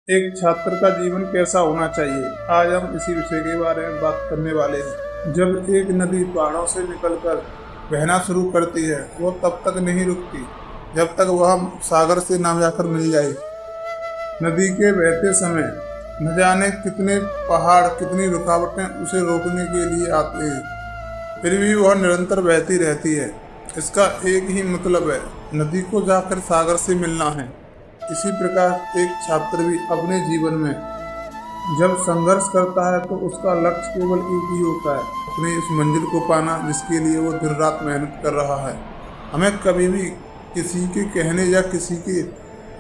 एक छात्र का जीवन कैसा होना चाहिए, आज हम इसी विषय के बारे में बात करने वाले हैं। जब एक नदी पहाड़ों से निकलकर बहना शुरू करती है, वो तब तक नहीं रुकती जब तक वह सागर से ना जाकर मिल जाए। नदी के बहते समय न जाने कितने पहाड़, कितनी रुकावटें उसे रोकने के लिए आते हैं, फिर भी वह निरंतर बहती रहती है। इसका एक ही मतलब है, नदी को जाकर सागर से मिलना है। इसी प्रकार एक छात्र भी अपने जीवन में जब संघर्ष करता है तो उसका लक्ष्य केवल एक ही होता है, अपनी इस मंजिल को पाना जिसके लिए वो दिन रात मेहनत कर रहा है। हमें कभी भी किसी के कहने या किसी के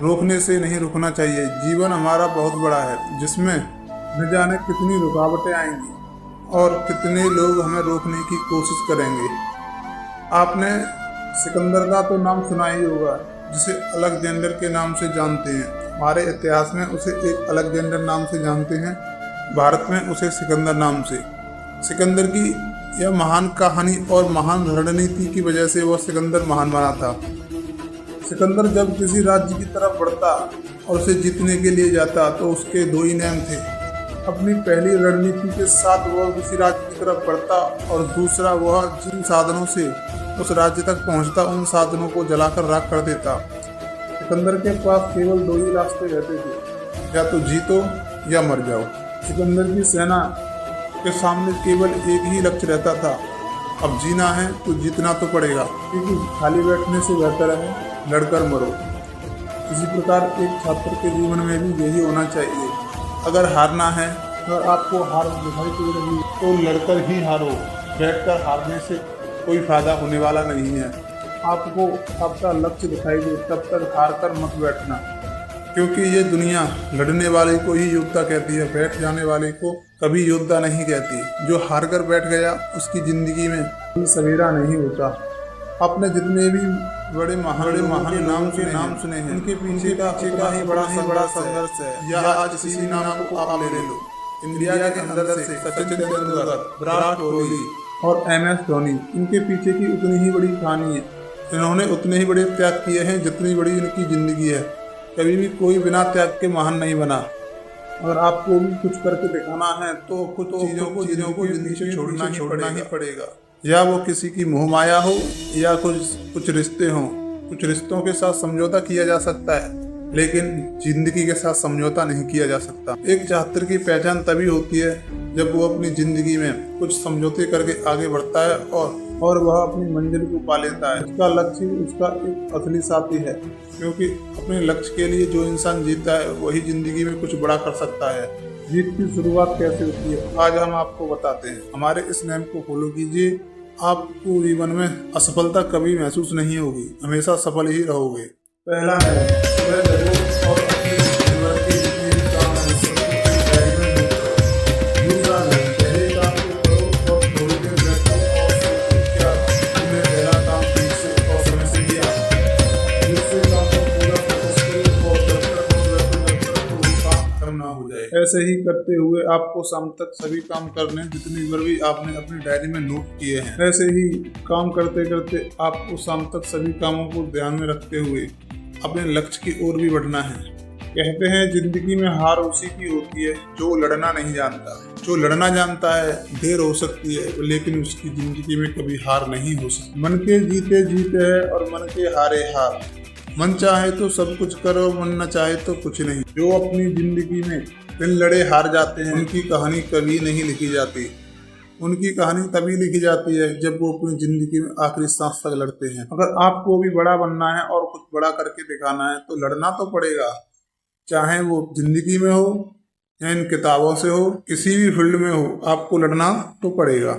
रोकने से नहीं रुकना चाहिए। जीवन हमारा बहुत बड़ा है, जिसमें न जाने कितनी रुकावटें आएंगी और कितने लोग हमें रोकने की कोशिश करेंगे। आपने सिकंदर का तो नाम सुना ही होगा, जिसे अलेक्जेंडर के नाम से जानते हैं। हमारे इतिहास में उसे एक अलेक्जेंडर नाम से जानते हैं, भारत में उसे सिकंदर नाम से। सिकंदर की यह महान कहानी और महान रणनीति की वजह से वह सिकंदर महान बना था। सिकंदर जब किसी राज्य की तरफ बढ़ता और उसे जीतने के लिए जाता तो उसके दो ही नियम थे। अपनी पहली रणनीति के साथ वह किसी राज्य की तरफ बढ़ता और दूसरा, वह जिन साधनों से उस राज्य तक पहुंचता उन साधनों को जलाकर राख कर देता। सिकंदर के पास केवल दो ही रास्ते रहते थे, या तो जीतो या मर जाओ। सिकंदर की सेना के सामने केवल एक ही लक्ष्य रहता था, अब जीना है तो जीतना तो पड़ेगा, क्योंकि खाली बैठने से बेहतर है लड़कर मरो। इसी प्रकार एक छात्र के जीवन में भी यही होना चाहिए। अगर हारना है, अगर आपको हार दिखाई दे रही है तो लड़कर ही हारो। बैठकर हारने से कोई फायदा होने वाला नहीं है। आपको आपका लक्ष्य दिखाई दे तब तक हार कर मत बैठना, क्योंकि ये दुनिया लड़ने वाले को ही योद्धा कहती है, बैठ जाने वाले को कभी योद्धा नहीं कहती। जो हार कर बैठ गया उसकी जिंदगी में कोई सवेरा नहीं होता। आपने जितने भी बड़े महान नाम सुने हैं, उनके पीछे का ही बड़ा संघर्ष है। या आज इसी नाम को आप ले लो, इंडिया के अंदर से सचिन तेंदुलकर, विराट कोहली और MS धोनी, इनके पीछे की उतनी ही बड़ी कहानी है। इन्होंने उतने ही बड़े त्याग किए हैं जितनी बड़ी इनकी जिंदगी है। कभी भी कोई बिना त्याग के महान नहीं बना। अगर आपको भी कुछ करके दिखाना है तो कुछ चीज़ों को जिंदगी से छोड़ना ही पड़ेगा। या वो किसी की मोह माया हो या कुछ रिश्ते हों। कुछ रिश्तों के साथ समझौता किया जा सकता है, लेकिन जिंदगी के साथ समझौता नहीं किया जा सकता। एक छात्र की पहचान तभी होती है जब वो अपनी जिंदगी में कुछ समझौते करके आगे बढ़ता है और वह अपनी मंजिल को पा लेता है। उसका लक्ष्य उसका एक असली साथी है, क्योंकि अपने लक्ष्य के लिए जो इंसान जीता है वही जिंदगी में कुछ बड़ा कर सकता है। जीत की शुरुआत कैसे होती है, आज हम आपको बताते हैं। हमारे इस नेम को फॉलो कीजिए, आपको जीवन में असफलता कभी महसूस नहीं होगी, हमेशा सफल ही रहोगे। पहला है, सुबह जगो और अपने जीवन के जितने भी काम हैं सबको एक डायरी में नोट करो। दूसरा है, पहले काम को करो और थोड़ी देर बैठो और सोचो क्या तुमने पहला काम ठीक से और समय से किया। दूसरे काम पर पूरा फोकस करो और जब तक वो काम खत्म ना हो जाए। ऐसे ही करते हुए आपको शाम तक सभी काम करने जितनी बार भी आपने अपनी डायरी में नोट किए हैं। ऐसे ही काम करते करते आपको शाम तक सभी कामों को ध्यान में रखते हुए अपने लक्ष्य की ओर भी बढ़ना है। कहते हैं जिंदगी में हार उसी की होती है जो लड़ना नहीं जानता। जो लड़ना जानता है देर हो सकती है, लेकिन उसकी जिंदगी में कभी हार नहीं हो सकती। मन के जीते जीत है और मन के हारे हार। मन चाहे तो सब कुछ करो, मन न चाहे तो कुछ नहीं। जो अपनी जिंदगी में बिन लड़े हार जाते हैं, उनकी कहानी कभी नहीं लिखी जाती। उनकी कहानी तभी लिखी जाती है जब वो अपनी जिंदगी में आखिरी सांस तक लड़ते हैं। अगर आपको भी बड़ा बनना है और कुछ बड़ा करके दिखाना है तो लड़ना तो पड़ेगा, चाहे वो जिंदगी में हो या इन किताबों से हो, किसी भी फील्ड में हो, आपको लड़ना तो पड़ेगा।